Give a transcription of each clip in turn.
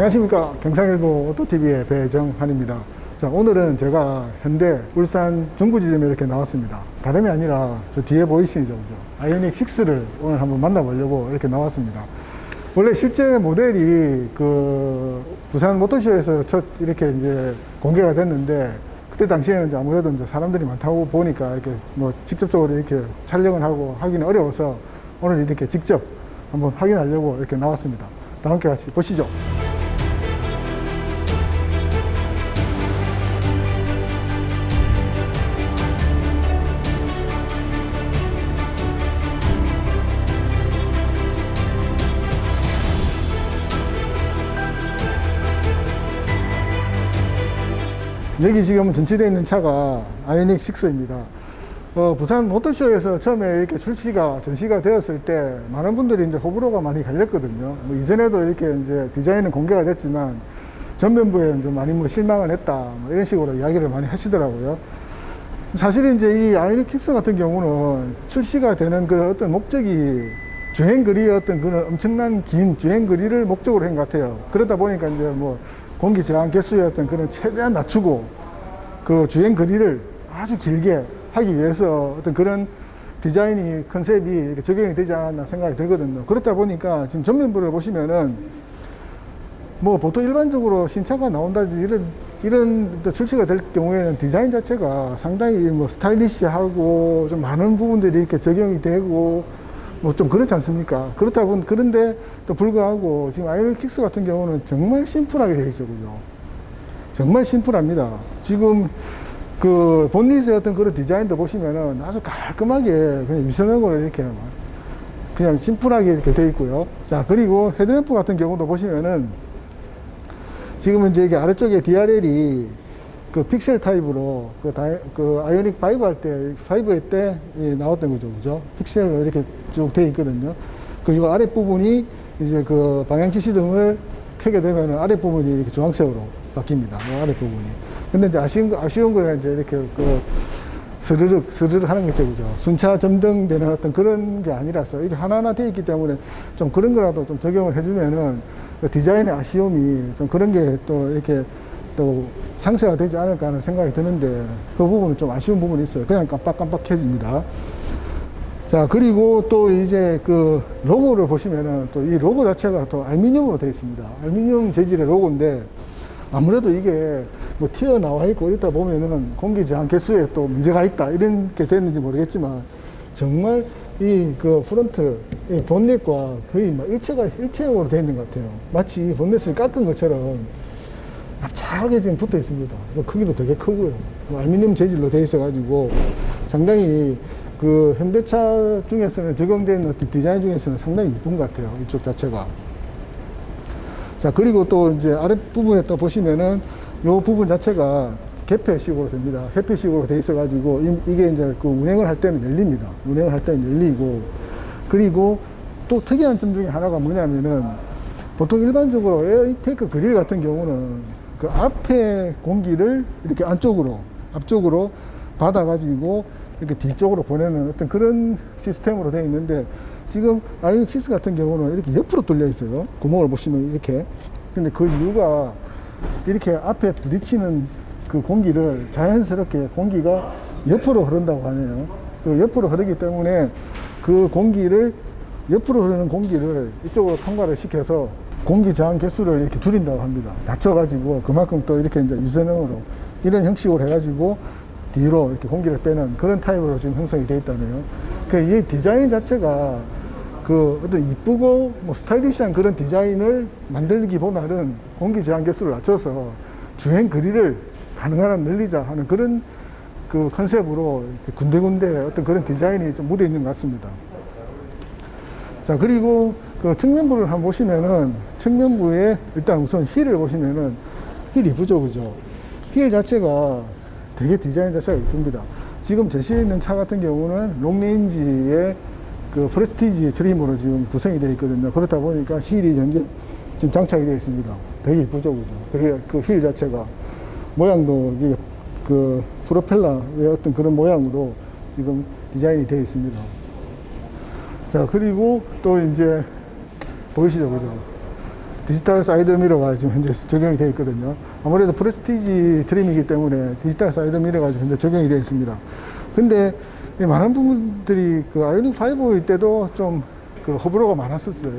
안녕하십니까. 경상일보 오토TV의 배정환입니다. 자, 오늘은 제가 현대 울산 중부지점에 이렇게 나왔습니다. 다름이 아니라 저 뒤에 보이시죠? 아이오닉 6를 오늘 한번 만나보려고 이렇게 나왔습니다. 원래 실제 모델이 그 부산 모터쇼에서 첫 이렇게 이제 공개가 됐는데, 그때 당시에는 이제 아무래도 이제 사람들이 많다고 보니까 이렇게 뭐 직접적으로 이렇게 촬영을 하고 하기는 어려워서 오늘 이렇게 직접 한번 확인하려고 이렇게 나왔습니다. 다 함께 같이 보시죠. 여기 지금 전시되어 있는 차가 아이오닉 6입니다. 부산 모터쇼에서 처음에 이렇게 전시가 되었을 때 많은 분들이 이제 호불호가 많이 갈렸거든요. 뭐 이전에도 이렇게 이제 디자인은 공개가 됐지만 전면부에 좀 많이 뭐 실망을 했다, 뭐 이런 식으로 이야기를 많이 하시더라고요. 사실 이제 이 아이오닉 6 같은 경우는 출시가 되는 그런 어떤 목적이 주행거리의 어떤 그런 엄청난 긴 주행거리를 목적으로 한 것 같아요. 그러다 보니까 이제 뭐 공기 저항 개수의 어떤 그런 최대한 낮추고 그 주행 거리를 아주 길게 하기 위해서 어떤 그런 디자인이 컨셉이 이렇게 적용이 되지 않았나 생각이 들거든요. 그렇다 보니까 지금 전면부를 보시면은 뭐 보통 일반적으로 신차가 나온다든지 이런 출시가 될 경우에는 디자인 자체가 상당히 뭐 스타일리시하고 좀 많은 부분들이 이렇게 적용이 되고 뭐 좀 그렇지 않습니까? 그런데 또 불구하고 지금 아이오닉 6 같은 경우는 정말 심플하게 되어 있죠, 그죠? 정말 심플합니다. 지금 그 본닛의 어떤 그런 디자인도 보시면은 아주 깔끔하게 그냥 유선형으로 이렇게 그냥 심플하게 이렇게 되어 있고요. 자, 그리고 헤드램프 같은 경우도 보시면은 지금은 이제 이게 아래쪽에 DRL이 그 픽셀 타입으로 그 아이오닉 5 할 때, 5 때 나왔던 거죠. 그죠? 픽셀로 이렇게 쭉 되어 있거든요. 그 이거 아랫부분이 이제 그 방향지 시등을 켜게 되면 아랫부분이 이렇게 주황색으로 바뀝니다. 이 아랫부분이. 근데 이제 아쉬운 거는 이제 이렇게 그 스르륵 하는 거죠. 그죠? 순차 점등되는 어떤 그런 게 아니라서 이게 하나하나 되어 있기 때문에 좀 그런 거라도 좀 적용을 해주면은 그 디자인의 아쉬움이 좀 그런 게 또 이렇게 또 상쇄가 되지 않을까 하는 생각이 드는데 그 부분은 좀 아쉬운 부분이 있어요. 그냥 깜빡깜빡해집니다. 자, 그리고 또 이제 그 로고를 보시면은 또 이 로고 자체가 또 알루미늄으로 되어 있습니다. 알루미늄 재질의 로고인데 아무래도 이게 뭐 튀어나와 있고 이렇다 보면은 공기 저항 개수에 또 문제가 있다 이런 게 됐는지 모르겠지만 정말 이 그 프론트 이 본넷과 거의 막 일체형으로 되어 있는 것 같아요. 마치 본넷을 깎은 것처럼 납작하게 지금 붙어 있습니다. 크기도 되게 크고요. 알루미늄 재질로 되어 있어가지고 상당히 그 현대차 중에서는 적용된 어떤 디자인 중에서는 상당히 이쁜 것 같아요. 이쪽 자체가. 자, 그리고 또 이제 아랫부분에 또 보시면은 요 부분 자체가 개폐식으로 됩니다. 개폐식으로 되어 있어가지고 이게 이제 그 운행을 할 때는 열립니다. 운행을 할 때는 열리고, 그리고 또 특이한 점 중에 하나가 뭐냐면은 보통 일반적으로 에어인테이크 그릴 같은 경우는 그 앞에 공기를 이렇게 앞쪽으로 받아가지고 이렇게 뒤쪽으로 보내는 어떤 그런 시스템으로 되어 있는데 지금 아이오닉 6 같은 경우는 이렇게 옆으로 뚫려 있어요. 구멍을 보시면 이렇게. 근데 그 이유가 이렇게 앞에 부딪히는 그 공기를 자연스럽게 공기가 옆으로 흐른다고 하네요. 그 옆으로 흐르기 때문에 그 공기를 옆으로 흐르는 공기를 이쪽으로 통과를 시켜서 공기 저항 개수를 이렇게 줄인다고 합니다. 낮춰가지고 그만큼 또 이렇게 이제 유선형으로 이런 형식으로 해가지고 뒤로 이렇게 공기를 빼는 그런 타입으로 지금 형성이 되어 있다네요. 이 디자인 자체가 그 어떤 이쁘고 뭐 스타일리시한 그런 디자인을 만들기보다는 공기 저항 개수를 낮춰서 주행 거리를 가능한 한 늘리자 하는 그런 그 컨셉으로 군데군데 어떤 그런 디자인이 좀 묻어 있는 것 같습니다. 자, 그리고 그 측면부를 한번 보시면은 측면부에 일단 우선 휠을 보시면은 휠 이쁘죠, 그죠? 휠 자체가 되게 디자인 자체가 이쁩니다. 지금 제시해 있는 차 같은 경우는 롱레인지의 그 프레스티지 트림으로 지금 구성이 되어 있거든요. 그렇다 보니까 휠이 현재 지금 장착이 되어 있습니다. 되게 이쁘죠, 그죠? 그리고 그 휠 자체가 모양도 이게 그 프로펠러의 어떤 그런 모양으로 지금 디자인이 되어 있습니다. 자, 그리고 또 이제 보이시죠, 그죠? 디지털 사이드 미러가 지금 현재 적용이 되어 있거든요. 아무래도 프레스티지 트림이기 때문에 디지털 사이드 미러가 지금 현재 적용이 되어 있습니다. 근데 많은 분들이 그 아이오닉 5일 때도 좀 그 호불호가 많았었어요.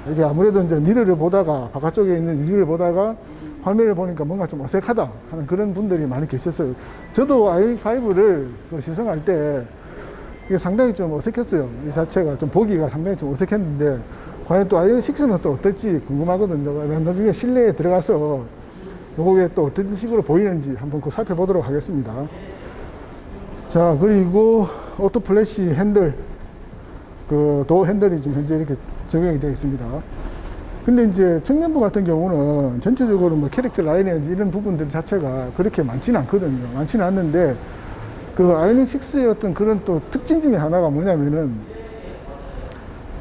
이게 아무래도 이제 미러를 보다가 바깥쪽에 있는 미러를 보다가 화면을 보니까 뭔가 좀 어색하다 하는 그런 분들이 많이 계셨어요. 저도 아이오닉 5를 그 시승할 때 이게 상당히 좀 어색했어요. 이 자체가 좀 보기가 상당히 좀 어색했는데 과연 또 아이오닉 6는 또 어떨지 궁금하거든요. 나중에 실내에 들어가서 요게 또 어떤 식으로 보이는지 한번 그 살펴보도록 하겠습니다. 자, 그리고 오토 플래시 핸들, 그 도어 핸들이 지금 현재 이렇게 적용이 되어 있습니다. 근데 이제 측면부 같은 경우는 전체적으로 뭐 캐릭터 라인에 이런 부분들 자체가 그렇게 많지는 않거든요. 많지는 않는데 그 아이오닉 6의 어떤 그런 또 특징 중에 하나가 뭐냐면은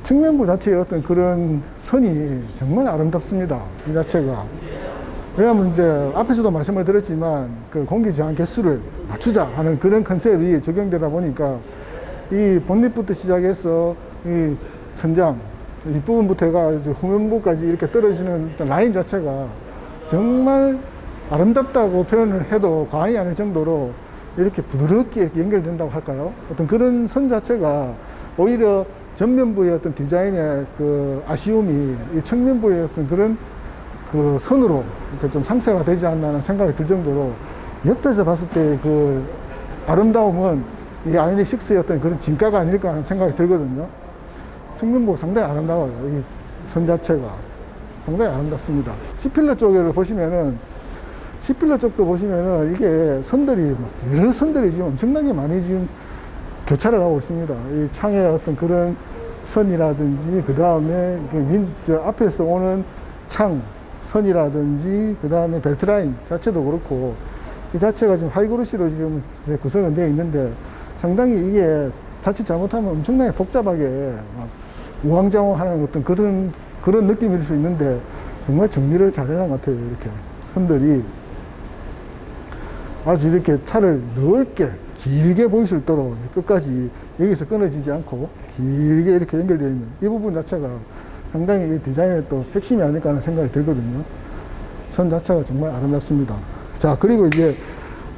측면부 자체의 어떤 그런 선이 정말 아름답습니다. 이 자체가. 왜냐하면 이제 앞에서도 말씀을 드렸지만 그 공기 저항 개수를 맞추자 하는 그런 컨셉이 적용되다 보니까 이 본닛부터 시작해서 이 천장 윗부분부터 해가 후면부까지 이렇게 떨어지는 라인 자체가 정말 아름답다고 표현을 해도 과언이 아닐 정도로 이렇게 부드럽게 이렇게 연결된다고 할까요? 어떤 그런 선 자체가 오히려 전면부의 어떤 디자인의 그 아쉬움이 이 측면부의 어떤 그런 그 선으로 이렇게 좀 상쇄가 되지 않나 하는 생각이 들 정도로 옆에서 봤을 때 그 아름다움은 이 아이오닉 6의 어떤 그런 진가가 아닐까 하는 생각이 들거든요. 측면부가 상당히 아름다워요. 이 선 자체가 상당히 아름답습니다. C필러 쪽을 보시면은 C필러 쪽도 보시면은 이게 선들이 막 여러 선들이 지금 엄청나게 많이 지금 교차를 하고 있습니다. 이 창의 어떤 그런 선이라든지 그 다음에 저 앞에서 오는 창 선이라든지 그 다음에 벨트 라인 자체도 그렇고 이 자체가 지금 하이그로시로 지금 구성은 되어 있는데 상당히 이게 자칫 잘못하면 엄청나게 복잡하게 막 우왕좌왕하는 어떤 그런 느낌일 수 있는데 정말 정리를 잘 해놓은 것 같아요. 이렇게 선들이 아주 이렇게 차를 넓게 길게 보일 수 있도록 끝까지 여기서 끊어지지 않고 길게 이렇게 연결되어 있는 이 부분 자체가 상당히 이 디자인의 또 핵심이 아닐까 하는 생각이 들거든요. 선 자체가 정말 아름답습니다. 자, 그리고 이제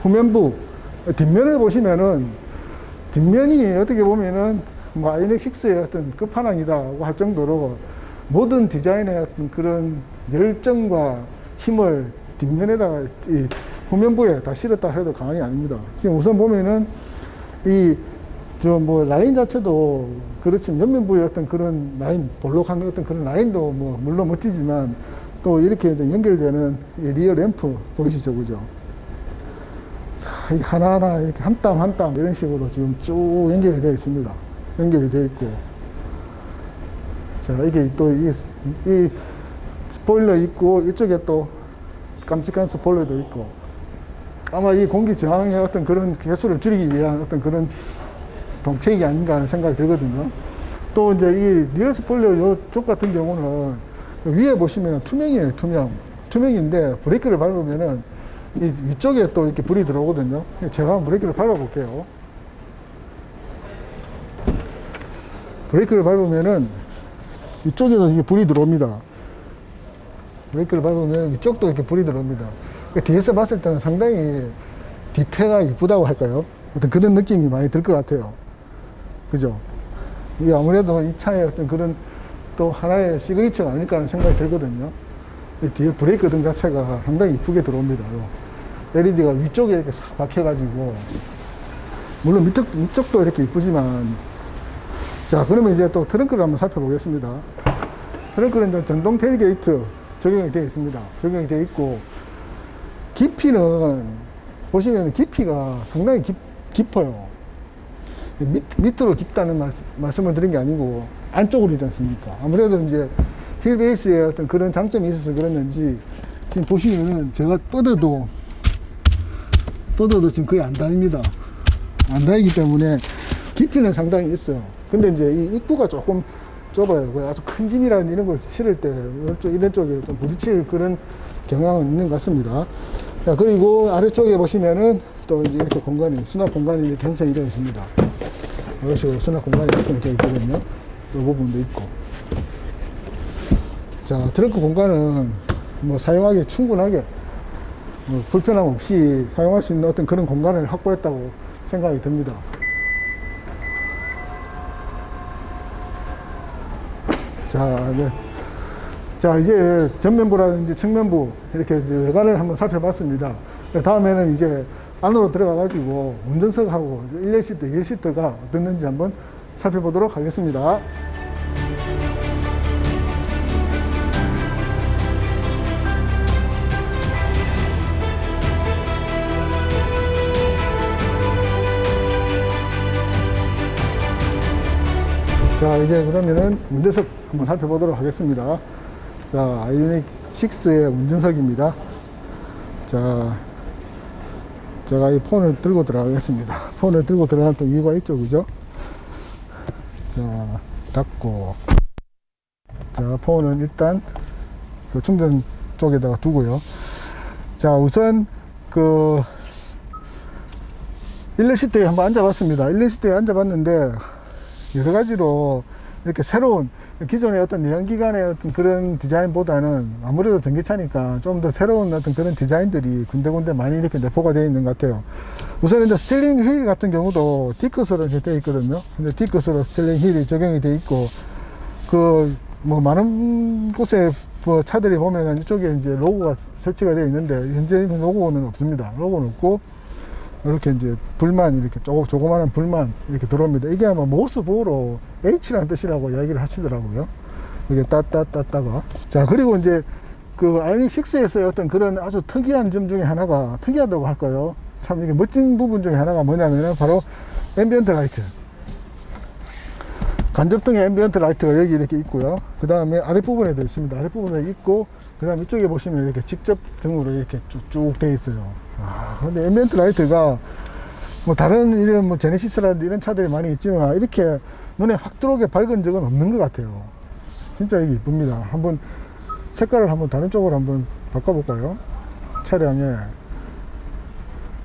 후면부 뒷면을 보시면은 뒷면이 어떻게 보면은 뭐 아이오닉 6의 어떤 끝판왕이다고 할 정도로 모든 디자인의 어떤 그런 열정과 힘을 뒷면에다가 이 후면부에 다 실었다 해도 과언이 아닙니다. 지금 우선 보면은 이 저 뭐 라인 자체도 그렇지만 옆면부의 어떤 그런 라인 볼록한 어떤 그런 라인도 뭐 물론 멋지지만 또 이렇게 이제 연결되는 이 리어 램프 보이시죠, 그죠? 자, 이 하나하나 이렇게 한 땀 한 땀 이런 식으로 지금 쭉 연결이 되어 있습니다. 연결이 되어 있고, 자, 이게 또 이 스포일러 있고 이쪽에 또 깜찍한 스포일러도 있고, 아마 이 공기 저항의 어떤 그런 개수를 줄이기 위한 어떤 그런 정책이 아닌가 하는 생각이 들거든요. 또 이제 이 리어 스포일러 이쪽 같은 경우는 위에 보시면 투명이에요, 투명인데 브레이크를 밟으면은 이 위쪽에 또 이렇게 불이 들어오거든요. 제가 한번 브레이크를 밟아볼게요. 브레이크를 밟으면은 이쪽에도 이게 불이 들어옵니다. 브레이크를 밟으면 이쪽도 이렇게 불이 들어옵니다. 뒤에서 봤을 때는 상당히 디테일가 이쁘다고 할까요? 어떤 그런 느낌이 많이 들 것 같아요. 그죠? 이게 아무래도 이 차의 어떤 그런 또 하나의 시그니처가 아닐까 하는 생각이 들거든요. 이 뒤에 브레이크 등 자체가 상당히 이쁘게 들어옵니다. LED가 위쪽에 이렇게 싹 박혀가지고, 물론 위쪽도 이렇게 이쁘지만, 자, 그러면 이제 또 트렁크를 한번 살펴보겠습니다. 트렁크는 이제 전동 테일게이트 적용이 되어 있습니다. 적용이 되어 있고, 깊이는 보시면 깊이가 상당히 깊어요. 밑으로 깊다는 말씀을 드린 게 아니고 안쪽으로 있지 않습니까? 아무래도 이제 휠베이스에 어떤 그런 장점이 있어서 그랬는지 지금 보시면은 제가 뻗어도 지금 거의 안 닿습니다. 안 닿기 때문에 깊이는 상당히 있어요. 근데 이제 이 입구가 조금 좁아요. 아주 큰 짐이라는 이런 걸 실을 때 이런 쪽에 좀 부딪힐 그런 경향은 있는 것 같습니다. 자, 그리고 아래쪽에 보시면은 또 이제 이렇게 공간이, 수납 공간이 이렇게 형성이 되어 있습니다. 이런 식으로 수납 공간이 형성이 되어 있거든요. 이 부분도 있고. 자, 트렁크 공간은 뭐 사용하기 충분하게 뭐 불편함 없이 사용할 수 있는 어떤 그런 공간을 확보했다고 생각이 듭니다. 자, 네. 자, 이제 전면부라든지 측면부 이렇게 이제 외관을 한번 살펴봤습니다. 다음에는 이제 안으로 들어가 가지고 운전석하고 1열 시트, 2열 시트가 어떻는지 한번 살펴보도록 하겠습니다. 자, 이제 그러면은 운전석 한번 살펴보도록 하겠습니다. 자, 아이오닉 6의 운전석입니다. 자, 제가 이 폰을 들고 들어가겠습니다. 폰을 들고 들어가는 또 이유가 있죠, 그죠? 자, 닫고. 자, 폰은 일단 그 충전 쪽에다가 두고요. 자, 우선 그 1열 시트에 한번 앉아봤습니다. 1열 시트에 앉아봤는데 여러 가지로 이렇게 새로운 기존의 어떤 내연기관의 어떤 그런 디자인보다는 아무래도 전기차니까 좀 더 새로운 어떤 그런 디자인들이 군데군데 많이 이렇게 내포가 되어 있는 것 같아요. 우선 이제 스틸링 휠 같은 경우도 디크스로 이렇게 되어 있거든요. 근데 디크스로 스틸링 휠이 적용이 되어 있고, 그 뭐 많은 곳에 뭐 차들이 보면은 이쪽에 이제 로고가 설치가 되어 있는데 현재 로고는 없습니다. 로고는 없고 이렇게 이제 불만 이렇게 조그마한 불만 이렇게 들어옵니다. 이게 아마 모스보로 H라는 뜻이라고 이야기를 하시더라고요. 이게 따따따따가. 자, 그리고 이제 그 아이오닉 6에서의 어떤 그런 아주 특이한 점 중에 하나가, 특이하다고 할까요? 참 이게 멋진 부분 중에 하나가 뭐냐면은 바로 앰비언트 라이트. 간접등의 앰비언트 라이트가 여기 이렇게 있고요. 그 다음에 아랫부분에도 있습니다. 아랫부분에 있고, 그 다음에 이쪽에 보시면 이렇게 직접 등으로 이렇게 쭉쭉 되어 있어요. 근데 앰비언트 라이트가 뭐 다른 이런 뭐 제네시스라든지 이런 차들이 많이 있지만 이렇게 눈에 확 들어오게 밝은 적은 없는 것 같아요. 진짜 이게 이쁩니다. 한번 색깔을 한번 다른 쪽으로 한번 바꿔볼까요? 차량에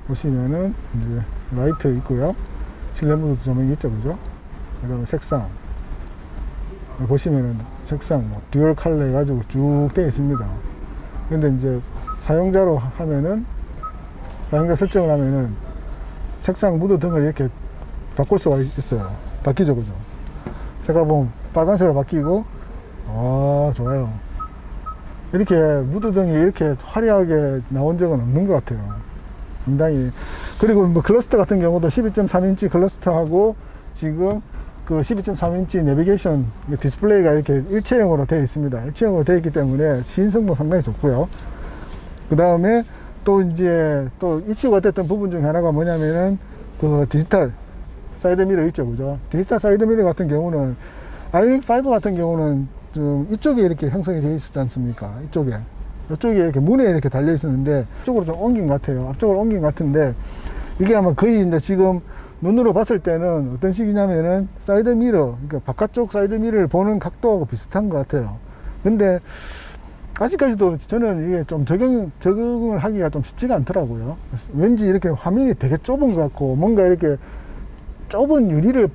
보시면은 이제 라이트 있고요. 실내 모드 조명이 있죠, 그죠? 그 다음에 색상 보시면은 색상 뭐 듀얼 컬러 해가지고 쭉 되어 있습니다. 근데 이제 사용자로 하면은, 사용자 설정을 하면은 색상 무드 등을 이렇게 바꿀 수가 있어요. 바뀌죠, 그죠? 색깔 보면 빨간색으로 바뀌고, 좋아요. 이렇게 무드 등이 이렇게 화려하게 나온 적은 없는 것 같아요. 상당히. 그리고 뭐 클러스터 같은 경우도 12.3인치 클러스터하고 지금 그 12.3인치 내비게이션 디스플레이가 이렇게 일체형으로 되어 있습니다. 일체형으로 되어 있기 때문에 시인성도 상당히 좋고요. 그 다음에 또 이제 또 이슈가 됐던 부분 중에 하나가 뭐냐면은 그 디지털 사이드미러 있죠, 그죠? 디지털 사이드미러 같은 경우는 아이오닉 5 같은 경우는 좀 이쪽에 이렇게 형성이 되어 있었지 않습니까? 이쪽에 이렇게 문에 이렇게 달려 있었는데 이쪽으로 좀 옮긴 것 같아요. 앞쪽으로 옮긴 것 같은데 이게 아마 거의 이제 지금 눈으로 봤을 때는 어떤 식이냐면은 사이드미러, 그러니까 바깥쪽 사이드미러를 보는 각도하고 비슷한 것 같아요. 근데 아직까지도 저는 이게 좀 적응을 하기가 좀 쉽지가 않더라고요. 왠지 이렇게 화면이 되게 좁은 것 같고 뭔가 이렇게 좁은 유리를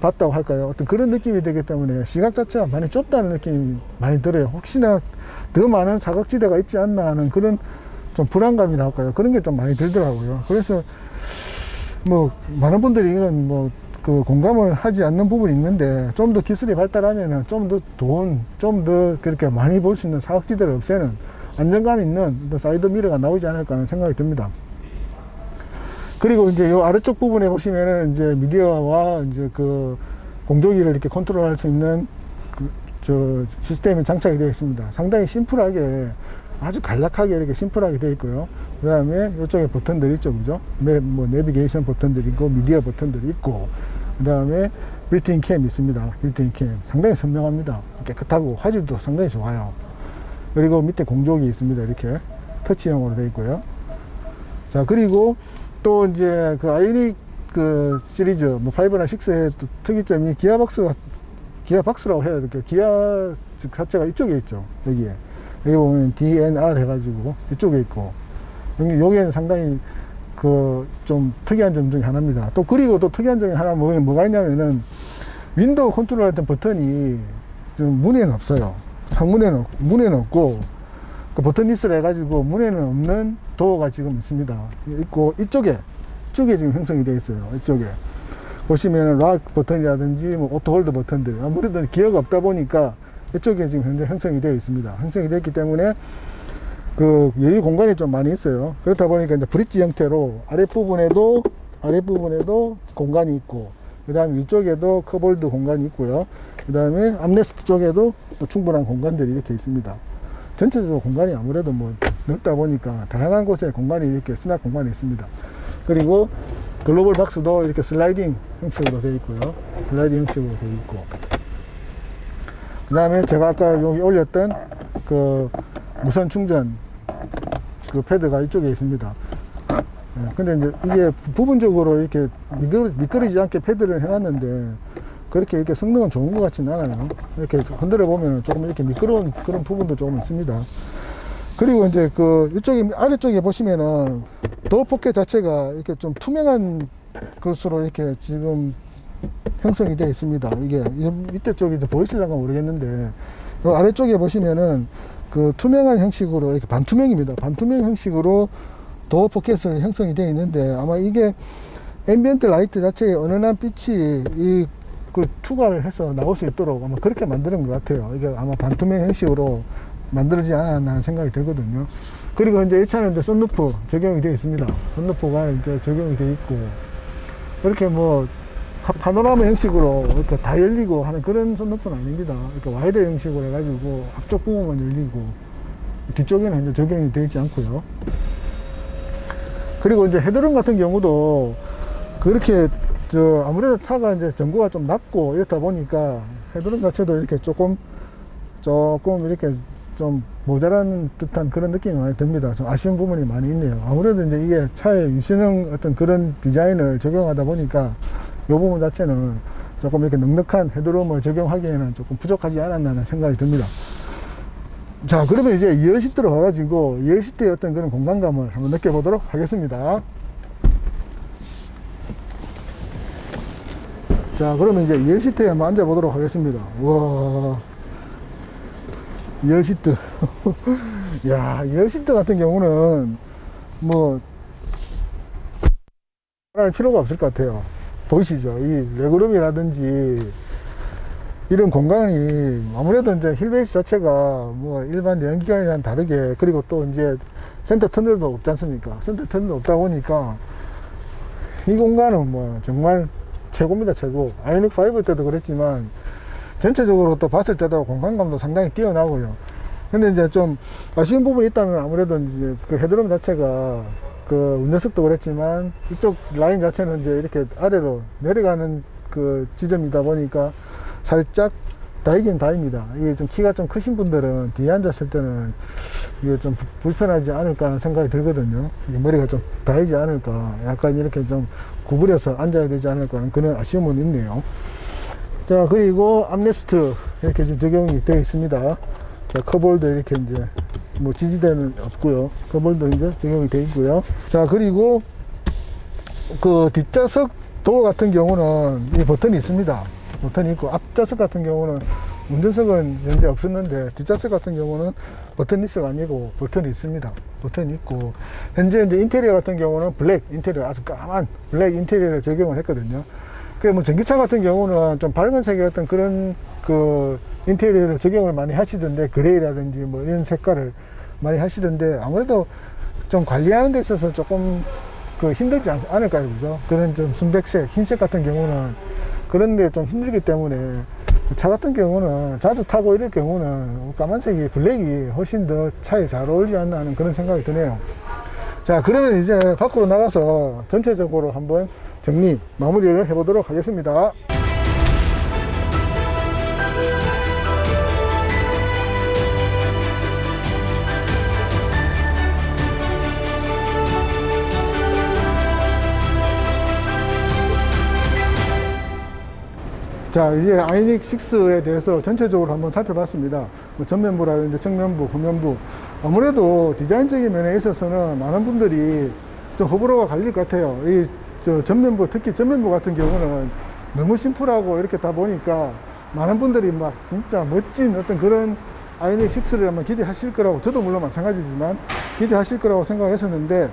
봤다고 할까요? 어떤 그런 느낌이 되기 때문에 시각 자체가 많이 좁다는 느낌이 많이 들어요. 혹시나 더 많은 사각지대가 있지 않나 하는 그런 좀 불안감이라 할까요? 그런 게 좀 많이 들더라고요. 그래서 뭐 많은 분들이 이건 뭐 그 공감을 하지 않는 부분이 있는데 좀 더 기술이 발달하면은 좀 더 그렇게 많이 볼 수 있는 사각지대를 없애는 안정감 있는 사이드 미러가 나오지 않을까 하는 생각이 듭니다. 그리고 이제 요 아래쪽 부분에 보시면은 이제 미디어와 이제 그 공조기를 이렇게 컨트롤할 수 있는 저 시스템이 장착이 되어 있습니다. 상당히 심플하게, 아주 간략하게 이렇게 심플하게 되어 있고요. 그 다음에 이쪽에 버튼들이 있죠, 그죠? 뭐 내비게이션 버튼들이 있고 미디어 버튼들이 있고, 그 다음에 빌트인 캠 있습니다. 빌트인 캠 상당히 선명합니다. 깨끗하고 화질도 상당히 좋아요. 그리고 밑에 공조기 있습니다. 이렇게 터치형으로 되어 있고요. 자, 그리고 또 이제 그 아이오닉 그 시리즈 뭐 5나 6의 또 특이점이 기어박스라고 해야 될까요? 기어 자체가 이쪽에 있죠. 여기 보면 DNR 해가지고 이쪽에 있고, 여기에는 상당히 그 좀 특이한 점 중에 하나입니다. 또 그리고 또 특이한 점이 하나 뭐가 있냐면은 윈도우 컨트롤 할 때 버튼이 좀 문에는 없어요. 문에는 없고, 그 버튼 니스를 해가지고 문에는 없는 도어가 지금 있습니다. 있고, 이쪽에 지금 형성이 되어 있어요. 이쪽에. 보시면은 락 버튼이라든지 뭐 오토홀드 버튼들. 아무래도 기어가 없다 보니까 이쪽에 지금 현재 형성이 되어 있습니다. 형성이 되었기 때문에 그 여유 공간이 좀 많이 있어요. 그렇다 보니까 이제 브릿지 형태로 아랫부분에도 공간이 있고, 그 다음에 위쪽에도 컵홀드 공간이 있고요. 그 다음에 암레스트 쪽에도 또 충분한 공간들이 이렇게 있습니다. 전체적으로 공간이 아무래도 뭐 넓다 보니까 다양한 곳에 공간이 이렇게 수납 공간이 있습니다. 그리고 글로벌 박스도 이렇게 슬라이딩 형식으로 되어 있고요. 슬라이딩 형식으로 되어 있고. 그 다음에 제가 아까 여기 올렸던 그 무선 충전 그 패드가 이쪽에 있습니다. 근데 이제 이게 부분적으로 이렇게 미끄러지지 않게 패드를 해놨는데 그렇게 이렇게 성능은 좋은 것 같지는 않아요. 이렇게 흔들어 보면 조금 이렇게 미끄러운 그런 부분도 조금 있습니다. 그리고 이제 그 이쪽에 아래쪽에 보시면은 도어 포켓 자체가 이렇게 좀 투명한 것으로 이렇게 지금 형성이 되어 있습니다. 이게 밑에 쪽이 이제 보이실런가 모르겠는데 아래쪽에 보시면은 그 투명한 형식으로 이렇게 반투명입니다. 반투명 형식으로 도어 포켓을 형성이 되어 있는데 아마 이게 앰비언트 라이트 자체에 은은한 빛이 그 투과를 해서 나올 수 있도록 아마 그렇게 만드는 것 같아요. 이게 아마 반투명 형식으로 만들어지지 않았나 하는 생각이 들거든요. 그리고 이제 이 차는 이제 썬루프 적용이 되어 있습니다. 썬루프가 이제 적용이 되어 있고, 그렇게 뭐 파노라마 형식으로 이렇게 다 열리고 하는 그런 썬루프는 아닙니다. 이렇게 와이드 형식으로 해가지고 앞쪽 부분만 열리고 뒤쪽에는 이제 적용이 되어 있지 않고요. 그리고 이제 헤드룸 같은 경우도 그렇게 아무래도 차가 이제 전고가 좀 낮고 이렇다 보니까 헤드룸 자체도 이렇게 조금 이렇게 좀 모자란 듯한 그런 느낌이 많이 듭니다. 좀 아쉬운 부분이 많이 있네요. 아무래도 이제 이게 차의 유신형 어떤 그런 디자인을 적용하다 보니까 이 부분 자체는 조금 이렇게 넉넉한 헤드룸을 적용하기에는 조금 부족하지 않았나 생각이 듭니다. 자, 그러면 이제 2열 시트로 가가지고 2열 시트의 어떤 그런 공간감을 한번 느껴보도록 하겠습니다. 자, 그러면 이제 2열 시트에 한번 앉아보도록 하겠습니다. 와, 2열 시트. 야, 2열 시트 같은 경우는 뭐 할 필요가 없을 것 같아요. 보이시죠? 이 레그룸이라든지 이런 공간이 아무래도 이제 휠베이스 자체가 뭐 일반 내연기관이랑 다르게, 그리고 또 이제 센터 터널도 없지 않습니까? 센터 터널도 없다 보니까 이 공간은 뭐 정말 최고입니다. 최고. 아이오닉 5 때도 그랬지만 전체적으로 또 봤을 때도 공간감도 상당히 뛰어나고요. 근데 이제 좀 아쉬운 부분이 있다면 아무래도 이제 그 헤드룸 자체가 그 운전석도 그랬지만 이쪽 라인 자체는 이제 이렇게 아래로 내려가는 그 지점이다 보니까 살짝 다이긴 다입니다. 이게 좀 키가 좀 크신 분들은 뒤에 앉았을 때는 이게 좀 불편하지 않을까 하는 생각이 들거든요. 머리가 좀 다이지 않을까, 약간 이렇게 좀 구부려서 앉아야 되지 않을까 하는 그런 아쉬움은 있네요. 자, 그리고 암레스트 이렇게 지금 적용이 되어 있습니다. 자, 컵홀드 이렇게 이제 뭐 지지대는 없고요. 컵홀드 이제 적용이 되어 있고요. 자, 그리고 그 뒷좌석 도어 같은 경우는 이 버튼이 있습니다. 버튼이 있고, 앞좌석 같은 경우는 운전석은 현재 없었는데 뒷좌석 같은 경우는 버튼 리스가 아니고 버튼이 있습니다. 버튼이 있고, 현재 이제 인테리어 같은 경우는 블랙 인테리어, 아주 까만 블랙 인테리어를 적용을 했거든요. 그 뭐 전기차 같은 경우는 좀 밝은 색의 어떤 그런 그 인테리어를 적용을 많이 하시던데, 그레이라든지 뭐 이런 색깔을 많이 하시던데 아무래도 좀 관리하는 데 있어서 조금 그 힘들지 않을까요, 그죠? 그런 좀 순백색, 흰색 같은 경우는 그런데 좀 힘들기 때문에 차 같은 경우는 자주 타고 이럴 경우는 까만색이, 블랙이 훨씬 더 차에 잘 어울리지 않나 하는 그런 생각이 드네요. 자, 그러면 이제 밖으로 나가서 전체적으로 한번 마무리를 해보도록 하겠습니다. 자, 이제 아이오닉 6에 대해서 전체적으로 한번 살펴봤습니다. 뭐 전면부라든지 측면부, 후면부. 아무래도 디자인적인 면에 있어서는 많은 분들이 좀 호불호가 갈릴 것 같아요. 전면부, 특히 전면부 같은 경우는 너무 심플하고 이렇게 다 보니까 많은 분들이 막 진짜 멋진 어떤 그런 아이오닉 6를 아마 기대하실 거라고, 저도 물론 마찬가지지만 기대하실 거라고 생각을 했었는데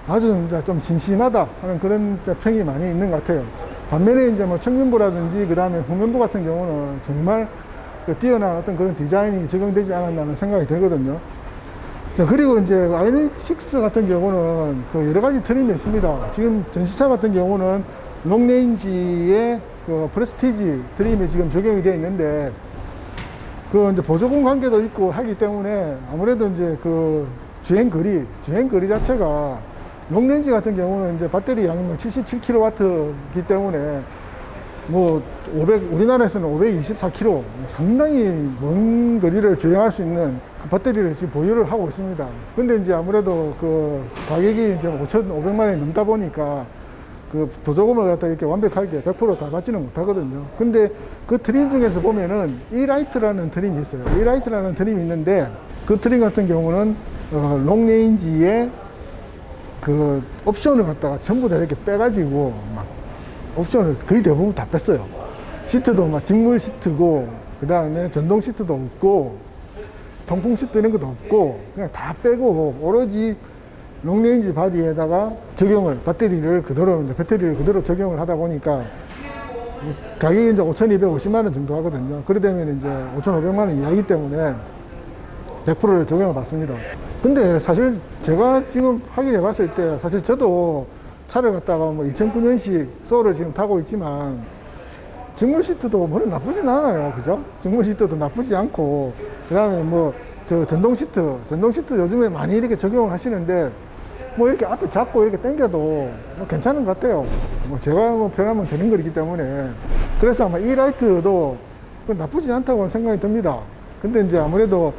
아주 이제 좀 심심하다 하는 그런 평이 많이 있는 것 같아요. 반면에 이제 뭐 측면부라든지 그 다음에 후면부 같은 경우는 정말 그 뛰어난 어떤 그런 디자인이 적용되지 않았나는 생각이 들거든요. 자, 그리고 이제 아이오닉 6 같은 경우는 그 여러 가지 트림이 있습니다. 지금 전시차 같은 경우는 롱레인지의 그 프레스티지 트림이 지금 적용이 되어 있는데, 그 이제 보조금 관계도 있고 하기 때문에 아무래도 이제 그 주행거리 자체가 롱레인지 같은 경우는 이제 배터리 양이 77kW이기 때문에 뭐 우리나라에서는 524km, 상당히 먼 거리를 주행할 수 있는 그 배터리를 지금 보유를 하고 있습니다. 근데 이제 아무래도 그 가격이 이제 5,500만 원이 넘다 보니까 그 보조금을 갖다 이렇게 완벽하게 100% 다 받지는 못하거든요. 근데 그 트림 중에서 보면은 E-라이트라는 트림이 있어요. E-라이트라는 트림이 있는데, 그 트림 같은 경우는 롱레인지의 그 옵션을 갖다가 전부 다 이렇게 빼가지고 막 옵션을 거의 대부분 다 뺐어요. 시트도 막 직물 시트고, 그 다음에 전동 시트도 없고, 통풍 시트 이런 것도 없고, 그냥 다 빼고 오로지 롱레인지 바디에다가 적용을, 배터리를 그대로 적용을 하다 보니까 가격이 이제 5,250만 원 정도 하거든요. 그러다면 이제 5,500만 원 이하이기 때문에 100%를 적용을 받습니다. 근데 사실 제가 지금 확인해 봤을 때, 사실 저도 차를 갖다가 뭐 2009년식 소울을 지금 타고 있지만 직물 시트도 뭐 나쁘진 않아요. 그죠? 직물 시트도 나쁘지 않고, 그 다음에 뭐 저 전동 시트 요즘에 많이 이렇게 적용을 하시는데, 뭐 이렇게 앞에 잡고 이렇게 당겨도 뭐 괜찮은 것 같아요. 뭐 제가 뭐 편하면 되는 거기 때문에. 그래서 아마 E-라이트도 나쁘지 않다고 생각이 듭니다. 근데 이제 아무래도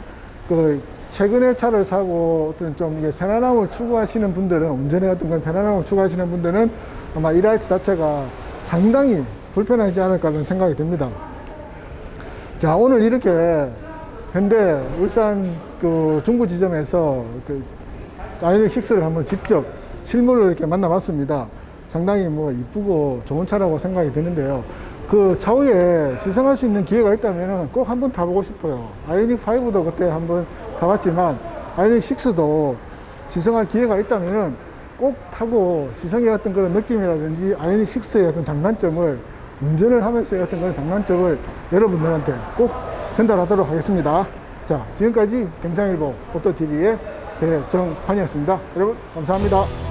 그 최근에 차를 사고 어떤 좀 이게 편안함을 추구하시는 분들은, 운전의 어떤 그런 편안함을 추구하시는 분들은 아마 E-라이트 자체가 상당히 불편하지 않을까라는 생각이 듭니다. 자, 오늘 이렇게 현대 울산 그 중구 지점에서 그 아이오닉 6를 한번 직접 실물로 이렇게 만나봤습니다. 상당히 뭐 이쁘고 좋은 차라고 생각이 드는데요. 그 차후에 시승할 수 있는 기회가 있다면 꼭 한번 타보고 싶어요. 아이오닉 5도 그때 한번 타봤지만 아이오닉 6도 시승할 기회가 있다면 꼭 타고 시승의 어떤 그런 느낌이라든지 아이오닉 6의 어떤 장단점을, 운전을 하면서의 어떤 그런 장단점을 여러분들한테 꼭 전달하도록 하겠습니다. 자, 지금까지 경상일보 오토TV의 배정환이었습니다. 여러분 감사합니다.